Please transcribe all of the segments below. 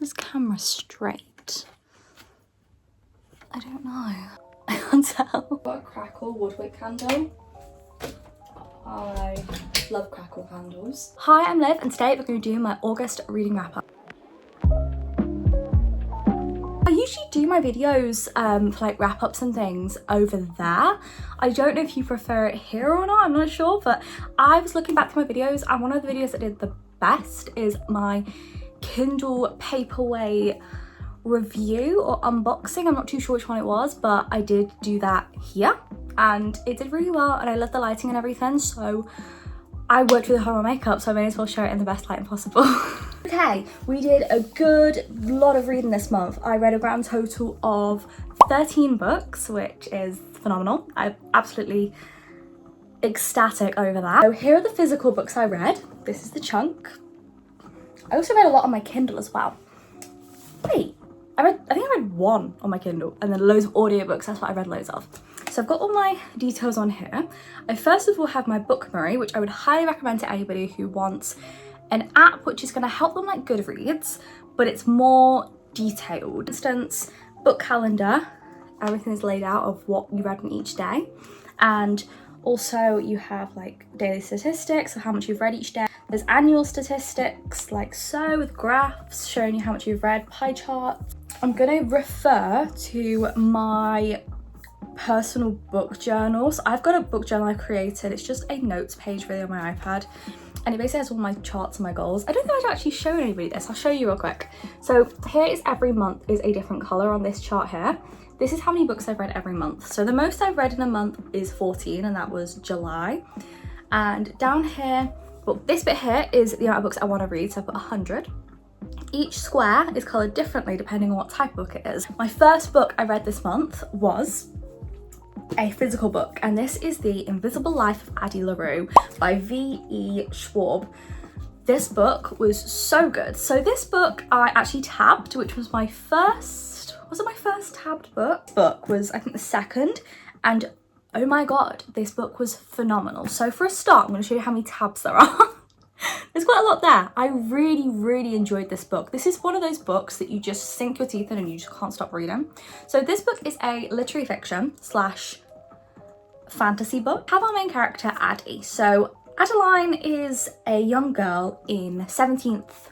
this camera straight? I don't know. I can't tell. Got a crackle woodwick candle. I love crackle candles. Hi, I'm Liv, and today we're going to do my August reading wrap up. I usually do my videos for like wrap ups and things over there. I don't know if you prefer it here or not, I'm not sure, but I was looking back to my videos and one of the videos that did the best is my Kindle Paperweight review or unboxing. I'm not too sure which one it was, but I did do that here and it did really well and I love the lighting and everything, so I worked really hard on my makeup, so I may as well show it in the best lighting possible. Okay, we did a good lot of reading this month. I read a grand total of 13 books, which is phenomenal. I'm absolutely ecstatic over that. So here are the physical books I read. This is the chunk. I also read a lot on my Kindle as well. Wait, I think I read one on my Kindle and then loads of audiobooks. That's what I read loads of. So I've got all my details on here. I first of all have my Bookmary, which I would highly recommend to anybody who wants an app which is going to help them like Goodreads, but it's more detailed. For instance, book calendar, everything is laid out of what you read in each day. And also you have like daily statistics of how much you've read each day. There's annual statistics like so with graphs showing you how much you've read, pie charts. I'm going to refer to my personal book journal. So I've got a book journal I created. It's just a notes page really on my iPad. And it basically has all my charts and my goals. I don't think I've actually shown anybody this. I'll show you real quick. So here is every month is a different color on this chart here. This is how many books I've read every month. So the most I've read in a month is 14 and that was July. And down here, well, this bit here is the amount of books I want to read. So I've got 100. Each square is colored differently depending on what type of book it is. My first book I read this month was a physical book, and this is The Invisible Life of Addie LaRue by E Schwarb. This book was so good. So this book I actually tabbed, which was my first, was it my first tabbed book? Book was I think the second, and oh my god, this book was phenomenal. So for a start, I'm going to show you how many tabs there are. There's quite a lot there. I really enjoyed this book. This is one of those books that you just sink your teeth in and you just can't stop reading. So this book is a literary fiction / fantasy book. I have our main character Addie. So Adeline is a young girl in 18th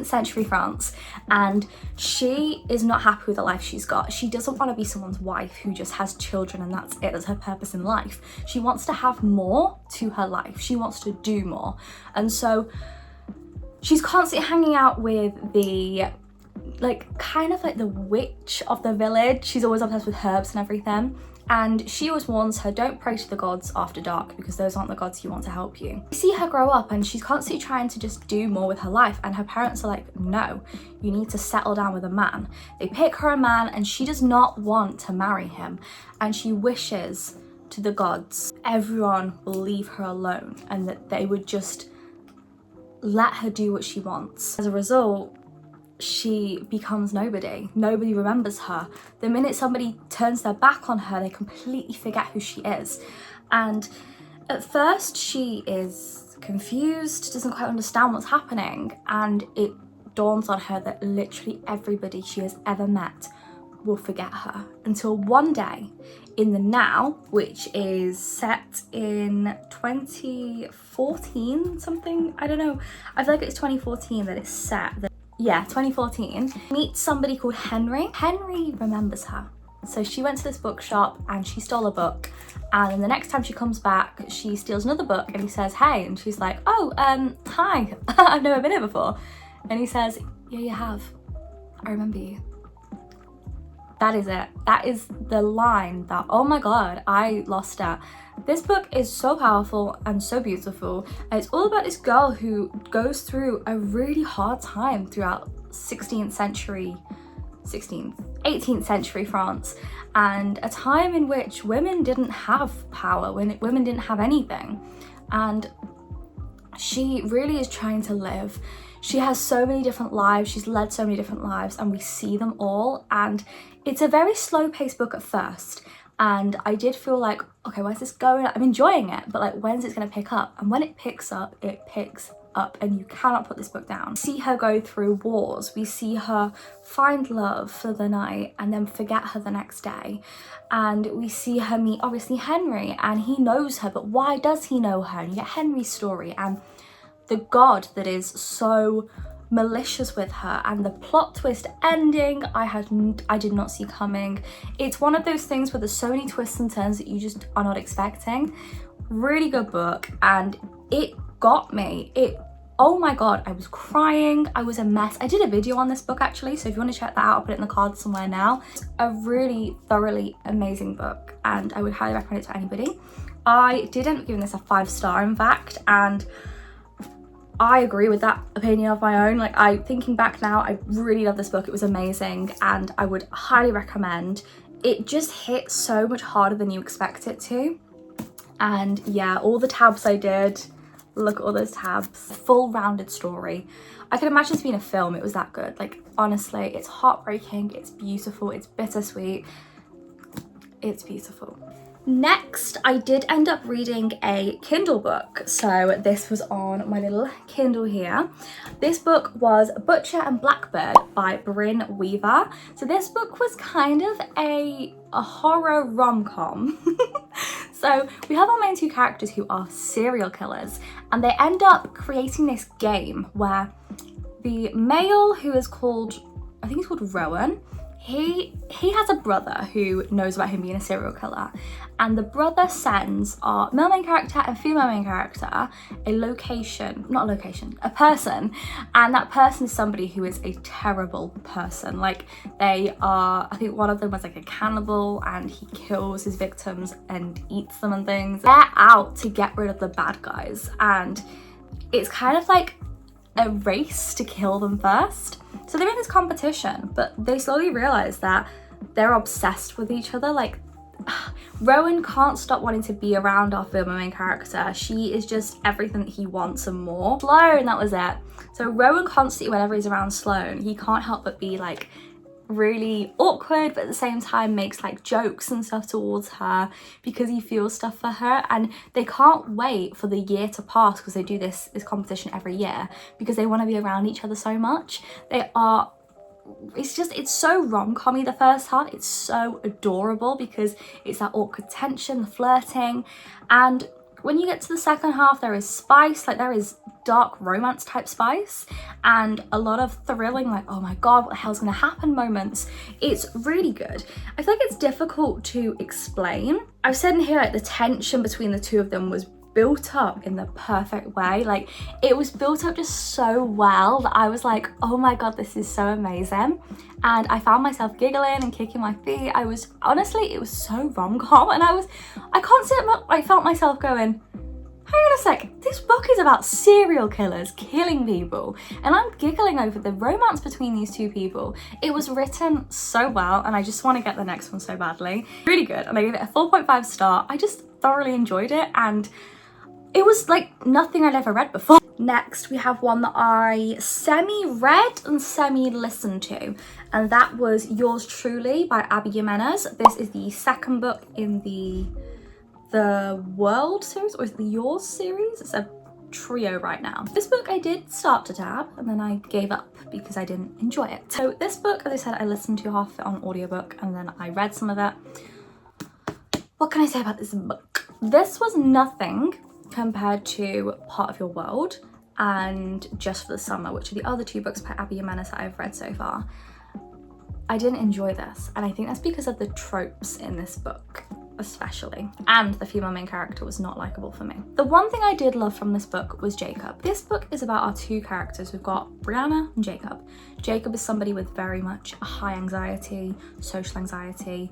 century France, and she is not happy with the life she's got. She doesn't want to be someone's wife who just has children and that's it, that's her purpose in life. She wants to have more to her life. She wants to do more. And so she's constantly hanging out with the kind of like the witch of the village. She's always obsessed with herbs and everything. And she always warns her, don't pray to the gods after dark because those aren't the gods you want to help you. You see her grow up and she's constantly trying to just do more with her life, and her parents are like, no, you need to settle down with a man. They pick her a man and she does not want to marry him, and she wishes to the gods everyone will leave her alone and that they would just let her do what she wants. As a result, she becomes nobody. Nobody remembers her. The minute somebody turns their back on her, they completely forget who she is. And at first she is confused, doesn't quite understand what's happening, and it dawns on her that literally everybody she has ever met will forget her, until one day in the now, which is set in 2014 something, I don't know, I feel like it's 2014 that it's set. Yeah, 2014, meets somebody called Henry. Henry remembers her. So she went to this bookshop and she stole a book. And then the next time she comes back, she steals another book and he says, hey. And she's like, oh, hi, I've never been here before. And he says, yeah, you have. I remember you. That is it. That is the line that, oh my God, I lost it. This book is so powerful and so beautiful. And it's all about this girl who goes through a really hard time throughout 18th century France, and a time in which women didn't have power, when women didn't have anything. And she really is trying to live. She has so many different lives, she's led so many different lives, and we see them all. And it's a very slow-paced book at first. And I did feel like, okay, where's this going? I'm enjoying it, but like, when's it gonna pick up? And when it picks up up and you cannot put this book down. We see her go through wars, we see her find love for the night and then forget her the next day, and we see her meet obviously Henry, and he knows her, but why does he know her? And you get Henry's story and the god that is so malicious with her, and the plot twist ending I did not see coming. It's one of those things where there's so many twists and turns that you just are not expecting. Really good book, and it got me. Oh my god, I was crying, I was a mess. I did a video on this book actually, so if you want to check that out, I'll put it in the cards somewhere now. It's a really thoroughly amazing book and I would highly recommend it to anybody. I did end up giving this a 5-star in fact, and I agree with that opinion of my own. Like, thinking back now, I really love this book. It was amazing and I would highly recommend. It just hit so much harder than you expect it to. And yeah, all the tabs I did, look at all those tabs. Full rounded story. I could imagine this being a film, it was that good. Like, honestly, it's heartbreaking, it's beautiful, it's bittersweet, it's beautiful. Next, I did end up reading a Kindle book. So this was on my little Kindle here. This book was Butcher and Blackbird by Brynne Weaver. So this book was kind of a horror rom-com. So we have our main two characters who are serial killers, and they end up creating this game where the male, who is called, I think he's called Rowan, he has a brother who knows about him being a serial killer, and the brother sends our male main character and female main character a person, and that person is somebody who is a terrible person. Like, they are, I think one of them was like a cannibal and he kills his victims and eats them and things. They're out to get rid of the bad guys, and it's kind of like a race to kill them first. So they're in this competition, but they slowly realize that they're obsessed with each other. Like, Rowan can't stop wanting to be around our female main character. She is just everything that he wants and more. Sloane, that was it. So Rowan constantly, whenever he's around Sloane, he can't help but be like really awkward, but at the same time makes like jokes and stuff towards her because he feels stuff for her. And they can't wait for the year to pass, because they do this competition every year, because they want to be around each other so much. It's so rom-commy, the first half. It's so adorable because it's that awkward tension, the flirting, and when you get to the second half, there is spice. Like, there is dark romance type spice and a lot of thrilling, like, oh my god, what the hell's gonna happen moments. It's really good. I feel like it's difficult to explain. I've said in here, like, the tension between the two of them was built up in the perfect way. Like, it was built up just so well that I was like, oh my god, this is so amazing. And I found myself giggling and kicking my feet. I was, honestly, it was so rom-com, and I felt myself going, hang on a sec, this book is about serial killers killing people, and I'm giggling over the romance between these two people. It was written so well, and I just want to get the next one so badly. Really good, and I gave it a 4.5 star. I just thoroughly enjoyed it, and it was like nothing I'd ever read before. Next, we have one that I semi-read and semi-listened to, and that was Yours Truly by Addie Jimenez. This is the second book in the World series, or is it the Yours series? It's a trio right now. This book I did start to tab, and then I gave up because I didn't enjoy it. So this book, as I said, I listened to half of it on audiobook, and then I read some of it. What can I say about this book? This was nothing compared to Part of Your World and Just for the Summer, which are the other two books by Addie Jimenez that I've read so far. I didn't enjoy this, and I think that's because of the tropes in this book especially, and the female main character was not likable for me. The one thing I did love from this book was Jacob. This book is about our two characters. We've got Brianna and Jacob. Jacob is somebody with very much a high anxiety, social anxiety,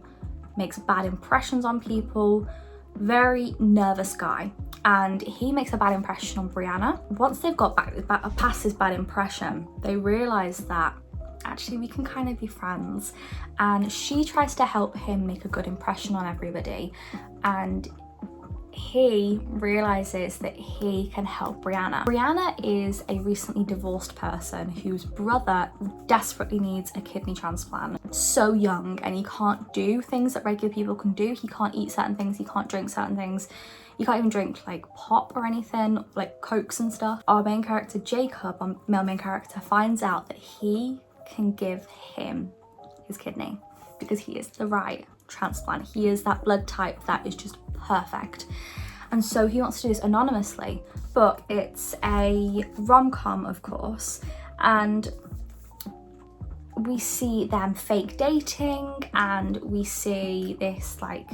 makes bad impressions on people, very nervous guy, and he makes a bad impression on Brianna. Once they've got past this bad impression, they realise that actually we can kind of be friends, and she tries to help him make a good impression on everybody, and he realizes that he can help Brianna. Brianna is a recently divorced person whose brother desperately needs a kidney transplant. So young, and he can't do things that regular people can do. He can't eat certain things, he can't drink certain things. You can't even drink like pop or anything, like Cokes and stuff. Our main character, Jacob, our male main character, finds out that he can give him his kidney because he is the right transplant. He is that blood type that is just perfect. And so he wants to do this anonymously, but it's a rom-com, of course, and we see them fake dating, and we see this like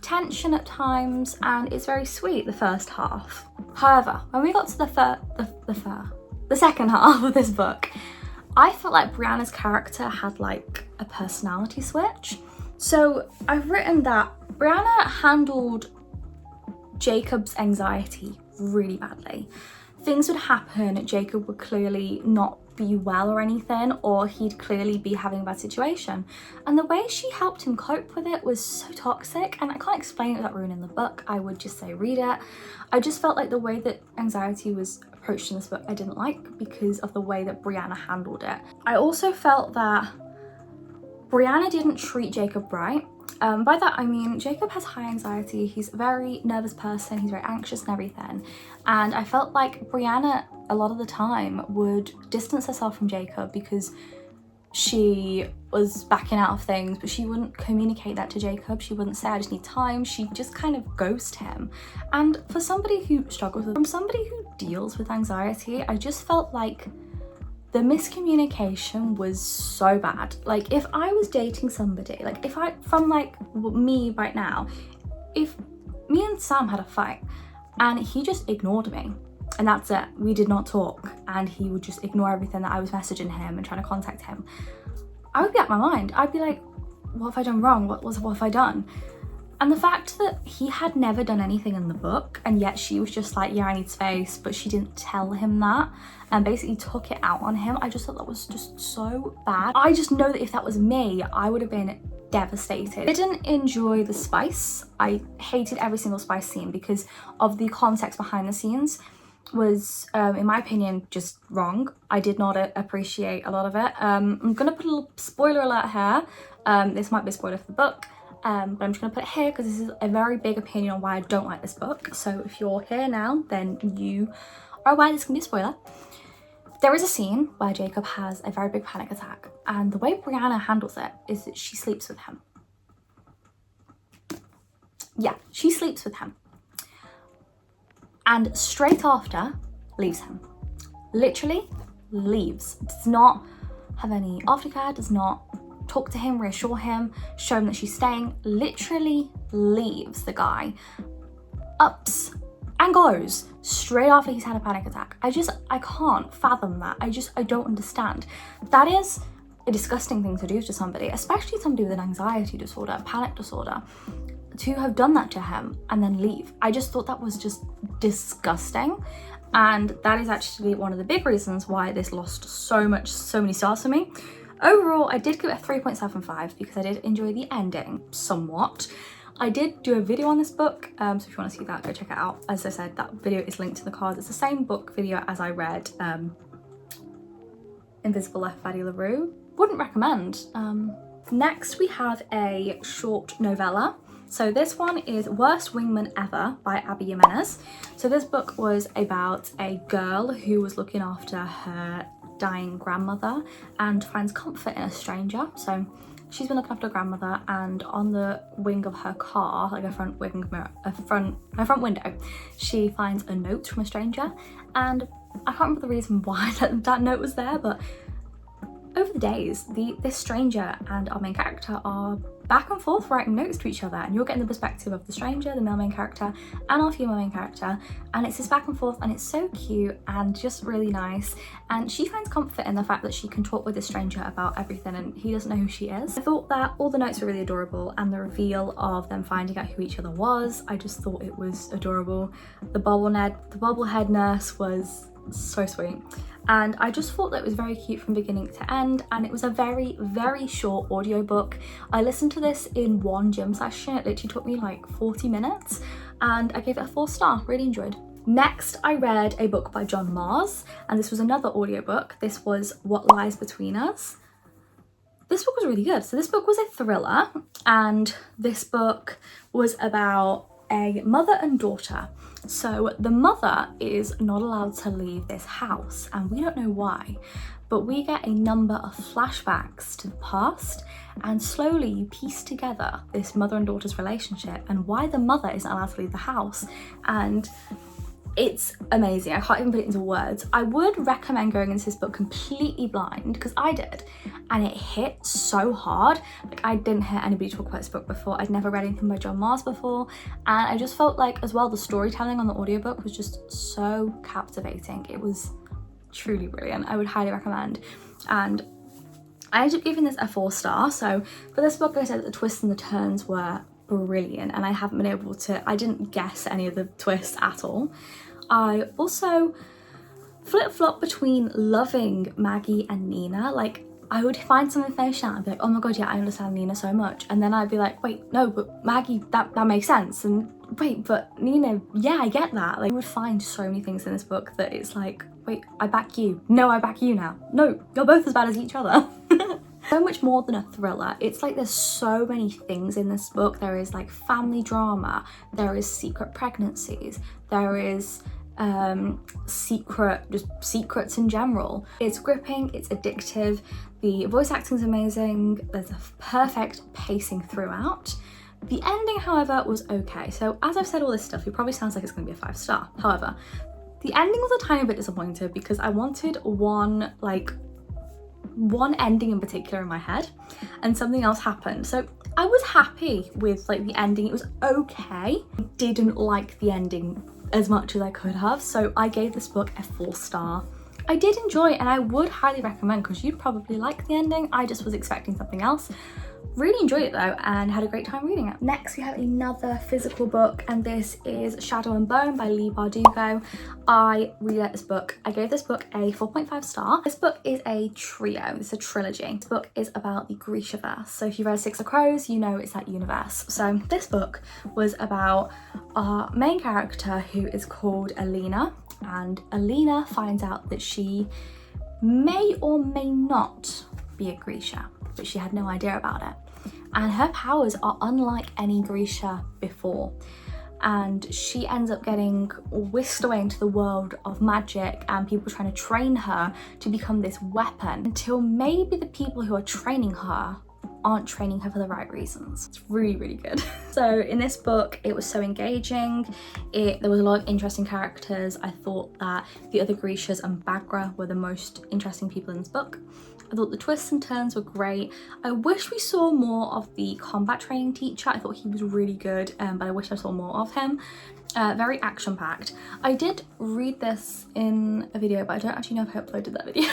tension at times, and it's very sweet the first half. However, when we got to the second half of this book, I felt like Brianna's character had like a personality switch. So I've written that Brianna handled Jacob's anxiety really badly. Things would happen, Jacob would clearly not be well or anything, or he'd clearly be having a bad situation. And the way she helped him cope with it was so toxic, and I can't explain it without ruining the book. I would just say read it. I just felt like the way that anxiety was approached in this book I didn't like because of the way that Brianna handled it. I also felt that Brianna didn't treat Jacob right. By that I mean Jacob has high anxiety, he's a very nervous person, he's very anxious and everything, and I felt like Brianna a lot of the time would distance herself from Jacob because she was backing out of things, but she wouldn't communicate that to Jacob. She wouldn't say I just need time. She'd just kind of ghost him. And for somebody who struggles with, from somebody who deals with anxiety, I just felt like the miscommunication was so bad. Like if I was dating somebody, like if I, from like me right now, if me and Sam had a fight and he just ignored me and that's it, we did not talk, and he would just ignore everything that I was messaging him and trying to contact him, I would be out my mind. I'd be like, what have I done wrong? What have I done? And the fact that he had never done anything in the book, and yet she was just like, yeah, I need space, but she didn't tell him that and basically took it out on him, I just thought that was just so bad. I just know that if that was me, I would have been devastated. I didn't enjoy the spice. I hated every single spice scene because of the context behind the scenes was, in my opinion, just wrong. I did not appreciate a lot of it. I'm gonna put a little spoiler alert here. This might be a spoiler for the book. But I'm just going to put it here because this is a very big opinion on why I don't like this book. So if you're here now, then you are aware this can be a spoiler. There is a scene where Jacob has a very big panic attack, and the way Brianna handles it is that she sleeps with him. Yeah, she sleeps with him. And straight after, leaves him. Literally leaves. Does not have any aftercare, does not talk to him, reassure him, show him that she's staying, literally leaves the guy, ups and goes straight after he's had a panic attack. I can't fathom that. I don't understand. That is a disgusting thing to do to somebody, especially somebody with an anxiety disorder, a panic disorder, to have done that to him and then leave. I just thought that was just disgusting. And that is actually one of the big reasons why this lost so many stars for me. Overall, I did give it a 3.75 because I did enjoy the ending somewhat. I did do a video on this book, so if you want to see that, go check it out. As I said, that video is linked in the cards. It's the same book video as I read Invisible Life of Addie LaRue. Wouldn't recommend. Next, we have a short novella. So this one is Worst Wingman Ever by Addie Jimenez. So this book was about a girl who was looking after her dying grandmother and finds comfort in a stranger. So she's been looking after her grandmother, and on the wing of her car, like her front window, she finds a note from a stranger, and I can't remember the reason why that note was there, but over the days, this stranger and our main character are back and forth writing notes to each other, and you're getting the perspective of the stranger, the male main character, and our female main character, and it's this back and forth, and it's so cute and just really nice. And she finds comfort in the fact that she can talk with this stranger about everything, and he doesn't know who she is. I thought that all the notes were really adorable, and the reveal of them finding out who each other was, I just thought it was adorable. The bobblehead nurse was so sweet, and I just thought that it was very cute from beginning to end. And it was a very short audiobook. I listened to this in one gym session. It literally took me like 40 minutes, and I gave it a 4-star, really enjoyed. Next, I read a book by John Mars, and this was another audiobook. This was What Lies Between Us. This book was really good. So this book was a thriller, and this book was about a mother and daughter. So the mother is not allowed to leave this house, and we don't know why, but we get a number of flashbacks to the past, and slowly you piece together this mother and daughter's relationship and why the mother isn't allowed to leave the house. And it's amazing. I can't even put it into words. I would recommend going into this book completely blind, because I did, and it hit so hard. Like, I didn't hear anybody talk about this book before. I'd never read anything by John Mars before, and I just felt like, as well, the storytelling on the audiobook was just so captivating. It was truly brilliant. I would highly recommend. And I ended up giving this a 4-star. So for this book, I said that the twists and the turns were brilliant, and I haven't been able to, I didn't guess any of the twists at all. I also flip-flop between loving Maggie and Nina. Like, I would find some information out and be like, oh my god, yeah, I understand Nina so much, and then I'd be like, wait, no, but Maggie, that makes sense, and wait, but Nina, yeah, I get that. Like, I would find so many things in this book that it's like, wait, I back you, no, I back you now, no, you're both as bad as each other. So much more than a thriller. It's like there's so many things in this book. There is like family drama, there is secret pregnancies, there is secrets in general. It's gripping, it's addictive, the voice acting is amazing, there's a perfect pacing throughout. The ending, however, was okay. So as I've said all this stuff, it probably sounds like it's going to be a 5-star. However, the ending was a tiny bit disappointed, because I wanted one ending in particular in my head, and something else happened. So I was happy with like the ending. It was okay. I didn't like the ending as much as I could have, so I gave this book a 4-star. I did enjoy it, and I would highly recommend, because you'd probably like the ending. I just was expecting something else. Really enjoyed it though, and had a great time reading it. Next, we have another physical book, and this is Shadow and Bone by Leigh Bardugo. I really like this book. I gave this book a 4.5 star. This book is a trio, it's a trilogy. This book is about the Grishaverse. So if you've read Six of Crows, you know it's that universe. So this book was about our main character, who is called Alina, and Alina finds out that she may or may not be a Grisha, but she had no idea about it. And her powers are unlike any Grisha before. And she ends up getting whisked away into the world of magic, and people trying to train her to become this weapon, until maybe the people who are training her aren't training her for the right reasons. It's really, really good. So in this book, it was so engaging. There was a lot of interesting characters. I thought that the other Grishas and Bagra were the most interesting people in this book. I thought the twists and turns were great. I wish we saw more of the combat training teacher. I thought he was really good, but I wish I saw more of him. Very action-packed. I did read this in a video, but I don't actually know if I uploaded that video.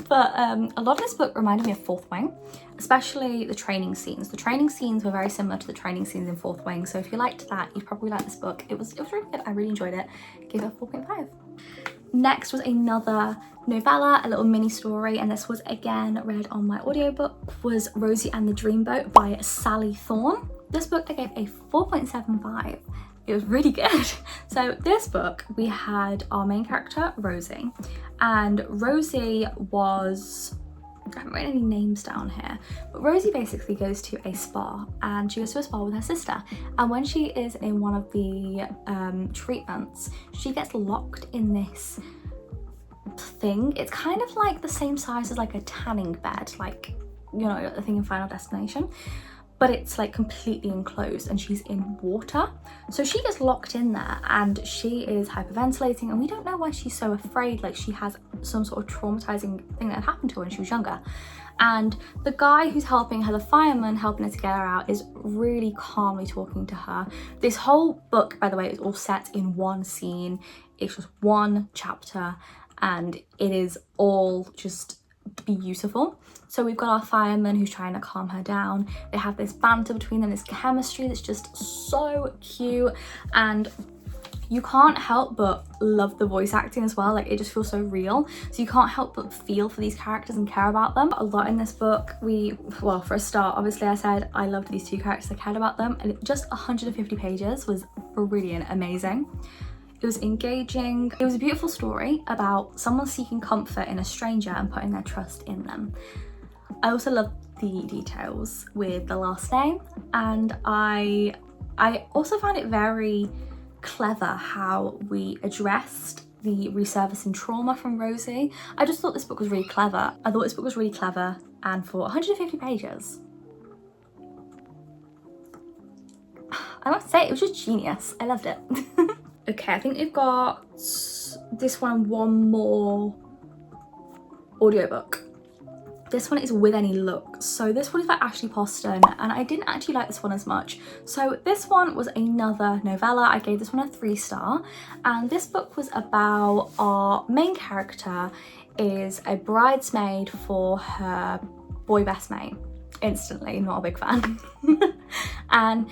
But a lot of this book reminded me of Fourth Wing, especially the training scenes. The training scenes were very similar to the training scenes in Fourth Wing, so if you liked that, you'd probably like this book. It was really good. I really enjoyed it. Gave it a 4.5. Next was another novella, a little mini story, and this was again read on my audiobook, was Rosie and the Dreamboat by Sally Thorne. This book I gave a 4.75. It was really good. So this book, we had our main character, Rosie, and Rosie was, I haven't written any names down here, but Rosie basically goes to a spa, and she goes to a spa with her sister, and when she is in one of the treatments, she gets locked in this thing. It's kind of like the same size as like a tanning bed, like, you know, the thing in Final Destination, but it's like completely enclosed, and she's in water. So she gets locked in there, and she is hyperventilating, and we don't know why she's so afraid. Like, she has some sort of traumatizing thing that happened to her when she was younger. And the guy who's helping her, the fireman helping her to get her out, is really calmly talking to her. This whole book, by the way, is all set in one scene. It's just one chapter, and it is all just beautiful. So we've got our fireman who's trying to calm her down. They have this banter between them, this chemistry that's just so cute, and you can't help but love the voice acting as well. Like, it just feels so real, so you can't help but feel for these characters and care about them a lot in this book. Well, for a start, obviously I said I loved these two characters, I cared about them, and just 150 pages was brilliant, amazing. It was engaging. It was a beautiful story about someone seeking comfort in a stranger and putting their trust in them. I also loved the details with the last name, and I also found it very clever how we addressed the resurfacing trauma from Rosie. I just thought this book was really clever. And for 150 pages, I must say it was just genius. I loved it. Okay, I think we've got this one more audiobook. This one is With Any Luck. So this one is by Ashley Poston, and I didn't actually like this one as much. So this one was another novella. I gave this one a 3-star, and this book was about our main character is a bridesmaid for her boy best mate. Instantly not a big fan. And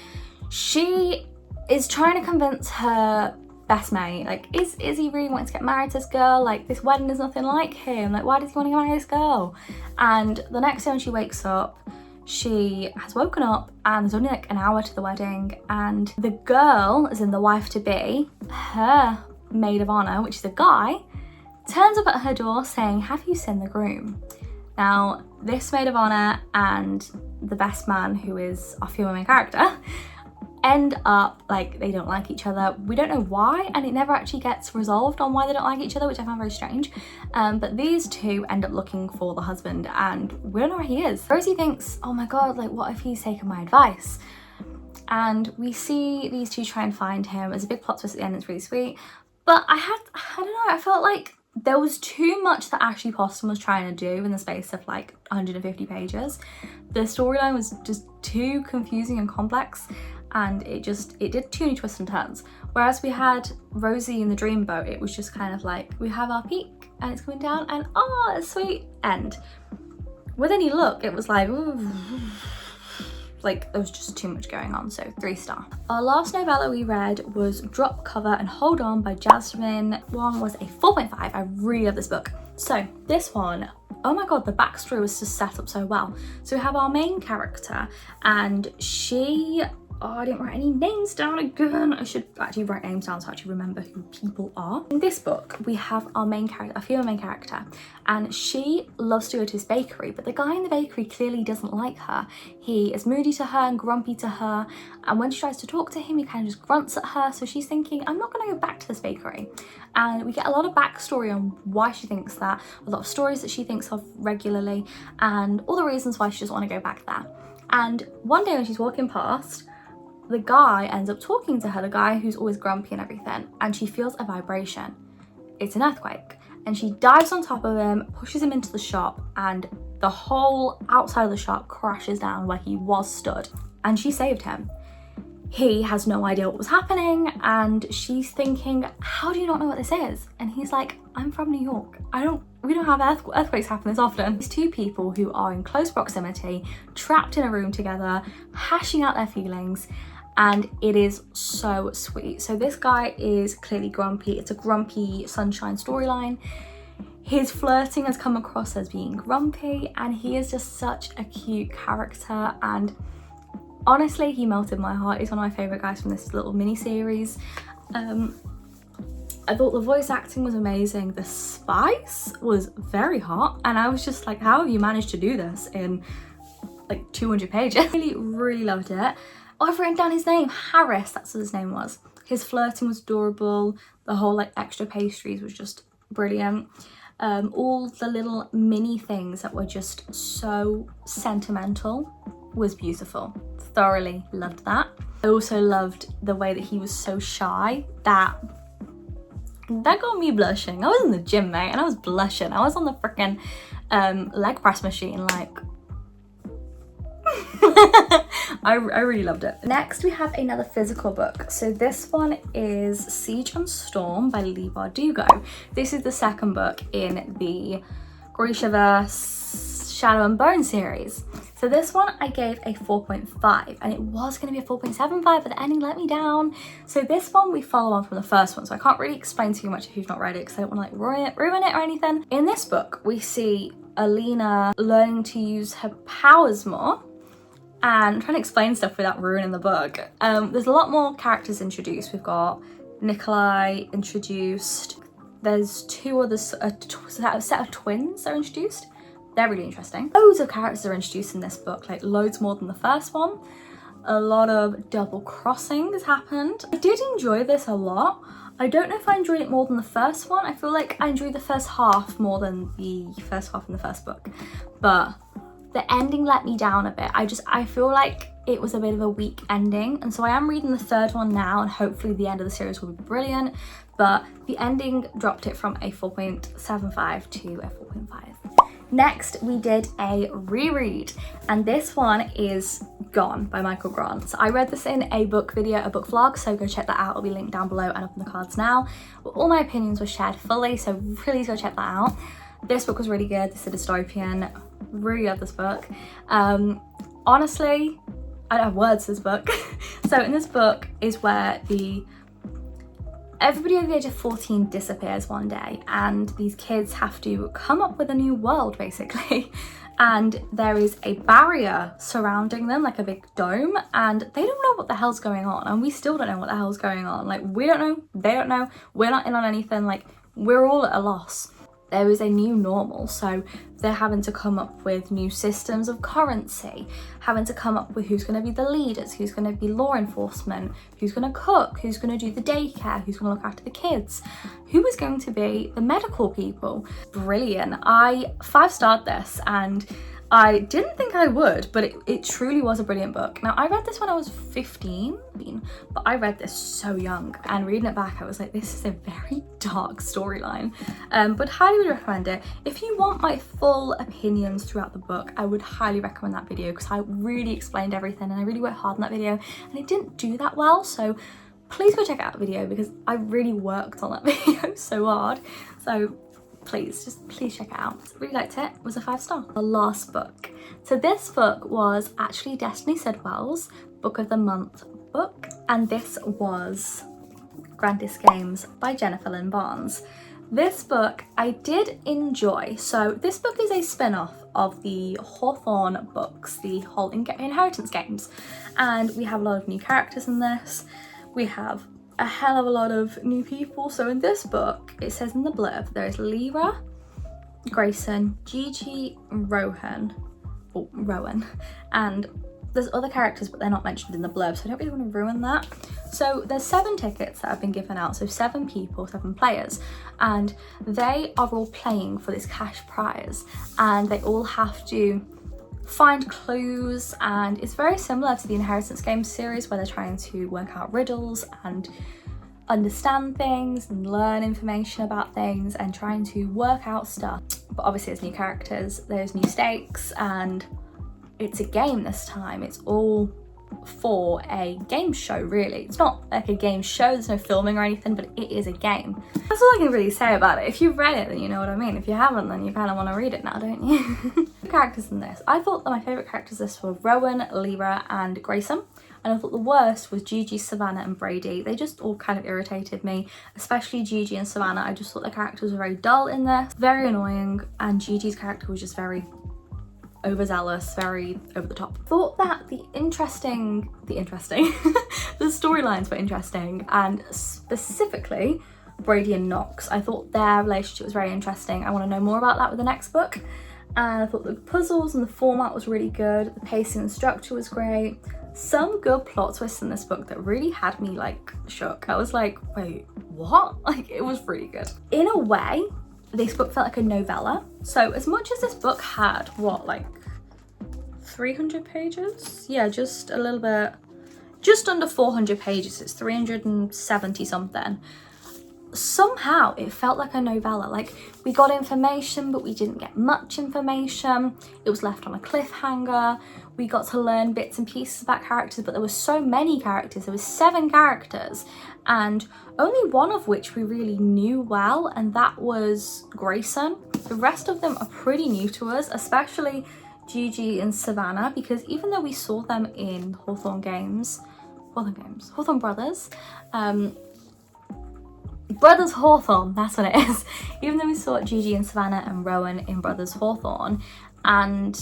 she is trying to convince her best mate, like, is he really wanting to get married to this girl? Like, this wedding is nothing like him. Like, why does he want to get married to this girl? And the next day when she wakes up, she has woken up and there's only like an hour to the wedding, and the girl, as in the wife to be, her maid of honor, which is a guy, turns up at her door saying, "Have you seen the groom?" Now, this maid of honor and the best man, who is our female main character, end up like they don't like each other. We don't know why, and it never actually gets resolved on why they don't like each other, which I found very strange. But these two end up looking for the husband, and we don't know where he is. Rosie thinks, oh my god, like, what if he's taken my advice? And we see these two try and find him. There's a big plot twist at the end, it's really sweet. But I don't know, I felt like there was too much that Ashley Poston was trying to do in the space of like 150 pages. The storyline was just too confusing and complex, and it did too many twists and turns. Whereas we had Rosie in the Dreamboat, it was just kind of like, we have our peak and it's coming down and oh, a sweet end. With Any Luck, it was like, ooh, like there was just too much going on, so 3-star. Our last novella we read was Drop, Cover and Hold On by Jasmine. One was a 4.5. I really love this book. So this one, oh my god, the backstory was just set up so well. So we have our main character, and she, I didn't write any names down again. I should actually write names down so I actually remember who people are. In this book, we have our main character, a female main character, and she loves to go to this bakery, but the guy in the bakery clearly doesn't like her. He is moody to her and grumpy to her, and when she tries to talk to him, he kind of just grunts at her, so she's thinking, I'm not gonna go back to this bakery. And we get a lot of backstory on why she thinks that, a lot of stories that she thinks of regularly, and all the reasons why she doesn't want to go back there. And one day when she's walking past, the guy ends up talking to her, the guy who's always grumpy and everything, and she feels a vibration. It's an earthquake. And she dives on top of him, pushes him into the shop, and the whole outside of the shop crashes down where he was stood. And she saved him. He has no idea what was happening, and she's thinking, how do you not know what this is? And he's like, I'm from New York. We don't have earthquakes happen this often. These two people who are in close proximity, trapped in a room together, hashing out their feelings, and it is so sweet. So this guy is clearly grumpy. It's a grumpy sunshine storyline. His flirting has come across as being grumpy, and he is just such a cute character, and honestly, he melted my heart. He's one of my favourite guys from this little mini-series. I thought the voice acting was amazing. The spice was very hot, and I was just like, how have you managed to do this in like 200 pages? Really loved it. Oh, I've written down his name, Harris, that's what his name was. His flirting was adorable. The whole like extra pastries was just brilliant. All the little mini things that were just so sentimental was beautiful. Thoroughly loved that. I also loved the way that he was so shy. That got me blushing. I was in the gym, mate, and I was blushing. I was on the freaking leg press machine, like I really loved it. Next, we have another physical book. So this one is Siege and Storm by Leigh Bardugo. This is the second book in the Grishaverse Shadow and Bone series. So this one I gave a 4.5, and it was going to be a 4.75, but the ending let me down. So this one we follow on from the first one, so I can't really explain too much if you've not read it because I don't want to like ruin it or anything. In this book we see Alina learning to use her powers more, and I'm trying to explain stuff without ruining the book. There's a lot more characters introduced. We've got Nikolai introduced. There's two others, a set of twins that are introduced. They're really interesting. Loads of characters are introduced in this book, like loads more than the first one. A lot of double crossing has happened. I did enjoy this a lot. I don't know if I enjoyed it more than the first one. I feel like I enjoyed the first half more than the first half in the first book, but the ending let me down a bit. I feel like it was a bit of a weak ending, and so I am reading the third one now, and hopefully the end of the series will be brilliant, but the ending dropped it from a 4.75 to a 4.5. Next, we did a reread, and this one is Gone by Michael Grant. So I read this in a book video, a book vlog, so go check that out. It'll be linked down below and up in the cards now. But all my opinions were shared fully, so please go check that out. This book was really good. This is a dystopian. Really love this book. Honestly, I don't have words for this book. So in this book is where everybody over the age of 14 disappears one day, and these kids have to come up with a new world basically. And there is a barrier surrounding them, like a big dome, and they don't know what the hell's going on, and we still don't know what the hell's going on. Like, we don't know, they don't know, we're not in on anything, like we're all at a loss. There is a new normal, so they're having to come up with new systems of currency, having to come up with who's going to be the leaders, who's going to be law enforcement, who's going to cook, who's going to do the daycare, who's going to look after the kids, who is going to be the medical people. Brilliant. I 5-starred this, and I didn't think I would, but it truly was a brilliant book. Now, I read this when I was 15, but I read this so young, and reading it back, I was like, this is a very dark storyline, but highly would recommend it. If you want my full opinions throughout the book, I would highly recommend that video because I really explained everything, and I really worked hard on that video, and it didn't do that well, so please go check out the video because I really worked on that video so hard. So please check it out. Really liked it. It was a 5-star. The last book. So this book was actually Destiny Sidwell's Book of the Month book, and this was Grandest Games by Jennifer Lynn Barnes. This book I did enjoy. So this book is a spin-off of the Hawthorne books, the whole Inheritance games, and we have a lot of new characters in this. We have a hell of a lot of new people. So in this book, it says in the blurb, there is Lyra, Grayson, Gigi, Rowan, and there's other characters, but they're not mentioned in the blurb, so I don't really want to ruin that. So there's 7 tickets that have been given out, so 7 people, 7 players, and they are all playing for this cash prize, and they all have to find clues, and it's very similar to the Inheritance Games series where they're trying to work out riddles and understand things and learn information about things and trying to work out stuff. But obviously there's new characters, there's new stakes, and it's a game this time. It's all for a game show, really. It's not like a game show, there's no filming or anything, but it is a game. That's all I can really say about it. If you've read it, then you know what I mean. If you haven't, then you kind of want to read it now, don't you? The characters in this. I thought that my favourite characters in this were Rowan, Lyra and Grayson. And I thought the worst was Gigi, Savannah and Brady. They just all kind of irritated me, especially Gigi and Savannah. I just thought the characters were very dull in this, very annoying, and Gigi's character was just very overzealous, very over the top. Thought that the storylines were interesting, and specifically Brady and Knox. I thought their relationship was very interesting. I want to know more about that with the next book. And I thought the puzzles and the format was really good. The pacing and structure was great. Some good plot twists in this book that really had me like shook. I was like, wait, what? Like, it was really good. In a way, this book felt like a novella. So as much as this book had, what, like 300 pages? Yeah, just a little bit, just under 400 pages. It's 370 something. Somehow it felt like a novella. Like, we got information, but we didn't get much information. It was left on a cliffhanger. We got to learn bits and pieces about characters, but there were so many characters. There was 7 characters, and only one of which we really knew well, and that was Grayson. The rest of them are pretty new to us, especially Gigi and Savannah, because even though we saw them in Hawthorne Brothers, Brothers Hawthorne, that's what it is. Even though we saw Gigi and Savannah and Rowan in Brothers Hawthorne, and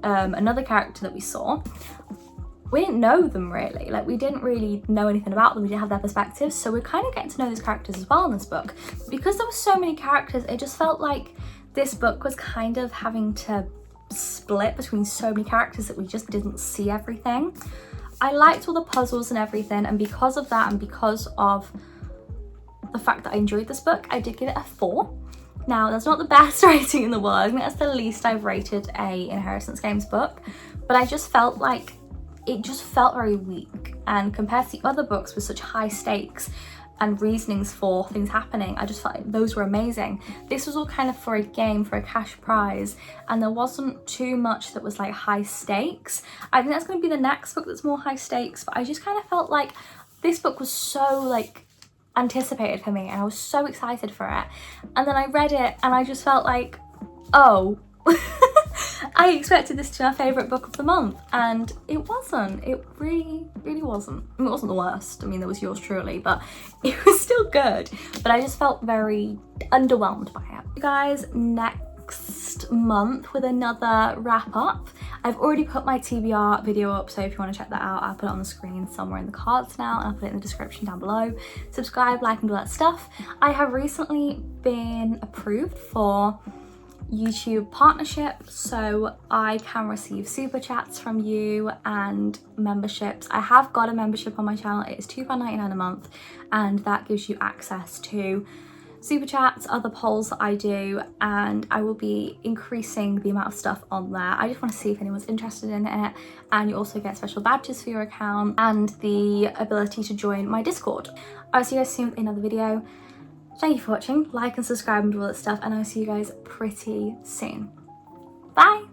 another character that we saw, we didn't know them really. Like, we didn't really know anything about them. We didn't have their perspectives, so we're kind of getting to know these characters as well in this book. Because there were so many characters, it just felt like this book was kind of having to split between so many characters that we just didn't see everything. I liked all the puzzles and everything, and because of that and because of the fact that I enjoyed this book, I did give it a 4. Now, that's not the best rating in the world. I think that's the least I've rated a Inheritance Games book, but I just felt like it just felt very weak, and compared to the other books with such high stakes and reasonings for things happening, I just felt like those were amazing. This was all kind of for a game, for a cash prize, and there wasn't too much that was like high stakes. I think that's going to be the next book that's more high stakes, but I just kind of felt like this book was so like anticipated for me, and I was so excited for it, and then I read it and I just felt like, oh, I expected this to be my favourite book of the month, and it wasn't. It really wasn't. I mean, it wasn't the worst. I mean, there was yours truly, but it was still good, but I just felt very underwhelmed by it. You guys, next month with another wrap up. I've already put my TBR video up, so if you want to check that out, I'll put it on the screen somewhere in the cards now, and I'll put it in the description down below. Subscribe, like, and all that stuff. I have recently been approved for YouTube partnership, so I can receive super chats from you and memberships. I have got a membership on my channel. It is £2.99 a month, and that gives you access to super chats, other polls that I do, and I will be increasing the amount of stuff on there. I just want to see if anyone's interested in it, and you also get special badges for your account and the ability to join my Discord. I'll see you guys soon with another video. Thank you for watching, like and subscribe and do all that stuff, and I'll see you guys pretty soon. Bye!